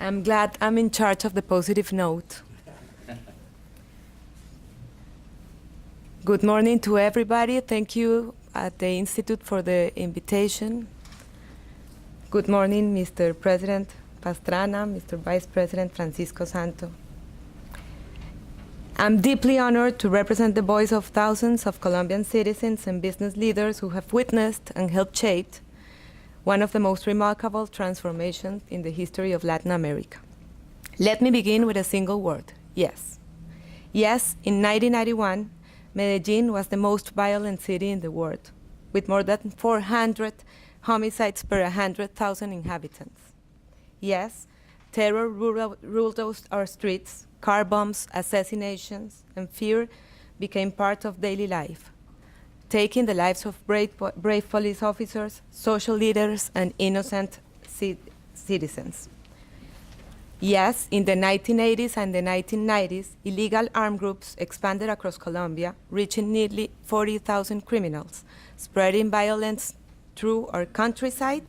I'm glad I'm in charge of the positive note. Good morning to everybody. Thank you at the Institute for the invitation. Good morning, Mr. President Pastrana, Mr. Vice President Francisco Santo. I'm deeply honored to represent the voice of thousands of Colombian citizens and business leaders who have witnessed and helped shape one of the most remarkable transformations in the history of Latin America. Let me begin with a single word: yes. Yes, in 1991, Medellin was the most violent city in the world, with more than 400 homicides per 100,000 inhabitants. Yes, terror ruled our streets, car bombs, assassinations, and fear became part of daily life, taking the lives of brave police officers, social leaders, and innocent citizens. Yes, in the 1980s and the 1990s, illegal armed groups expanded across Colombia, reaching nearly 40,000 criminals, spreading violence through our countryside,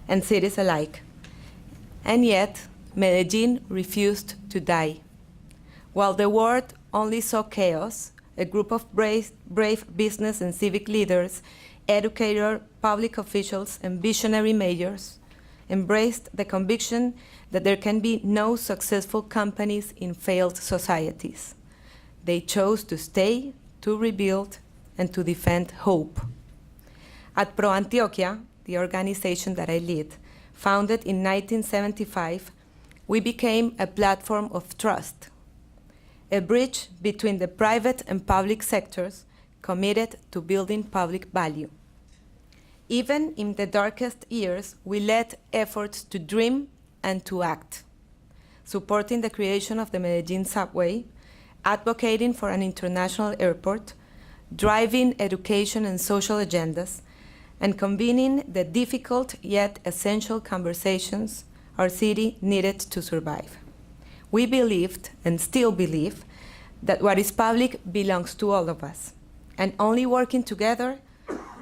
and cities alike. And yet, Medellin refused to die. While the world only saw chaos, a group of brave business and civic leaders, educators, public officials, and visionary mayors embraced the conviction that there can be no successful companies in failed societies. They chose to stay, to rebuild, and to defend hope. At Pro Antioquia, the organization that I lead, founded in 1975, we became a platform of trust, a bridge between the private and public sectors committed to building public value. Even in the darkest years, we led efforts to dream and to act, supporting the creation of the Medellin subway, advocating for an international airport, driving education and social agendas, and convening the difficult yet essential conversations our city needed to survive. We believed, and still believe, that what is public belongs to all of us, and only working together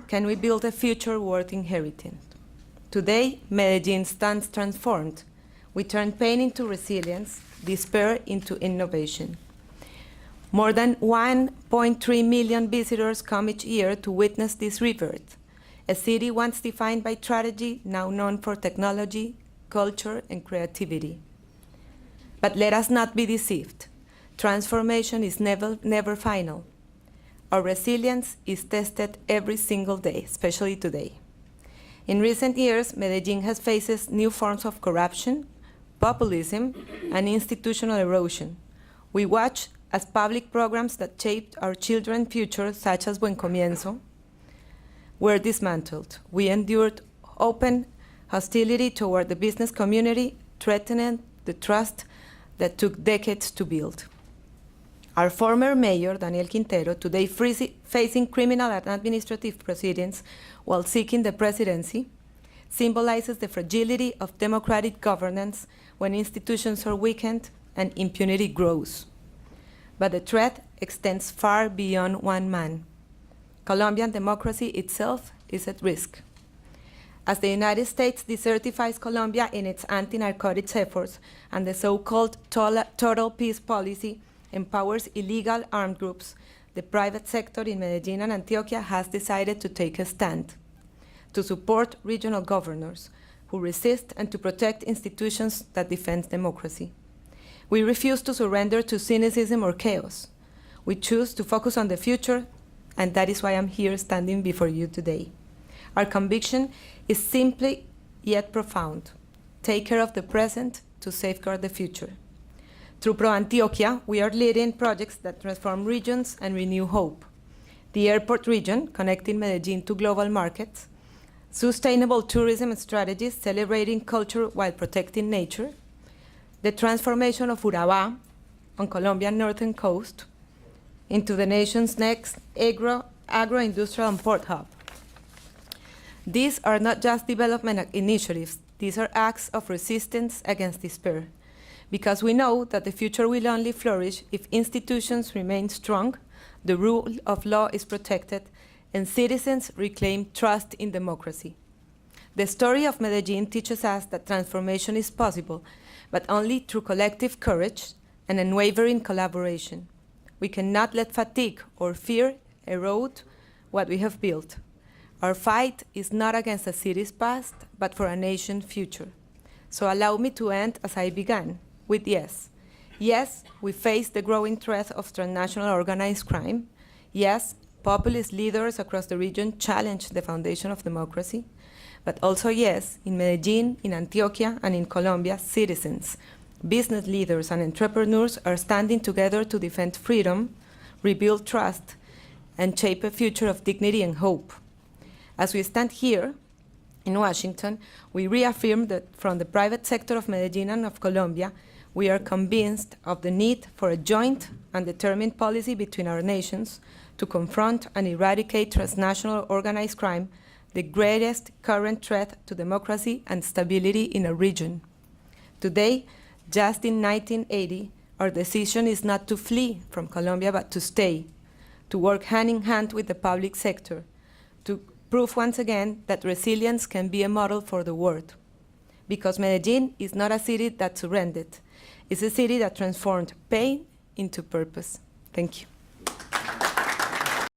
can we build a future worth inheriting. Today, Medellin stands transformed. We turn pain into resilience, despair into innovation. More than 1.3 million visitors come each year to witness this rebirth, a city once defined by tragedy, now known for technology, culture, and creativity. But let us not be deceived. Transformation is never final. Our resilience is tested every single day, especially today. In recent years, Medellin has faced new forms of corruption, populism, and institutional erosion. We watch as public programs that shaped our children's future, such as Buen Comienzo, were dismantled. We endured open hostility toward the business community, threatening the trust that took decades to build. Our former mayor, Daniel Quintero, today facing criminal and administrative proceedings while seeking the presidency, symbolizes the fragility of democratic governance when institutions are weakened and impunity grows. But the threat extends far beyond one man. Colombian democracy itself is at risk. As the United States desertifies Colombia in its anti-narcotics efforts, and the so-called total peace policy empowers illegal armed groups, the private sector in Medellin and Antioquia has decided to take a stand, to support regional governors who resist and to protect institutions that defend democracy. We refuse to surrender to cynicism or chaos. We choose to focus on the future, and that is why I'm here standing before you today. Our conviction is simply yet profound. Take care of the present to safeguard the future. Through Pro Antioquia, we are leading projects that transform regions and renew hope. The airport region, connecting Medellin to global markets, sustainable tourism strategies celebrating culture while protecting nature, the transformation of Urabá on Colombia's northern coast into the nation's next agro-industrial and port hub. These are not just development initiatives, these are acts of resistance against despair, because we know that the future will only flourish if institutions remain strong, the rule of law is protected, and citizens reclaim trust in democracy. The story of Medellin teaches us that transformation is possible, but only through collective courage and unwavering collaboration. We cannot let fatigue or fear erode what we have built. Our fight is not against a city's past, but for a nation's future. So allow me to end as I began, with yes. Yes, we face the growing threat of transnational organized crime. Yes, populist leaders across the region challenge the foundation of democracy. But also yes, in Medellin, in Antioquia, and in Colombia, citizens, business leaders, and entrepreneurs are standing together to defend freedom, rebuild trust, and shape a future of dignity and hope. As we stand here in Washington, we reaffirm that from the private sector of Medellin and of Colombia, we are convinced of the need for a joint and determined policy between our nations to confront and eradicate transnational organized crime, the greatest current threat to democracy and stability in a region. Today, just in 1980, our decision is not to flee from Colombia, but to stay, to work hand in hand with the public sector, to prove once again that resilience can be a model for the world. Because Medellin is not a city that surrendered. It's a city that transformed pain into purpose. Thank you.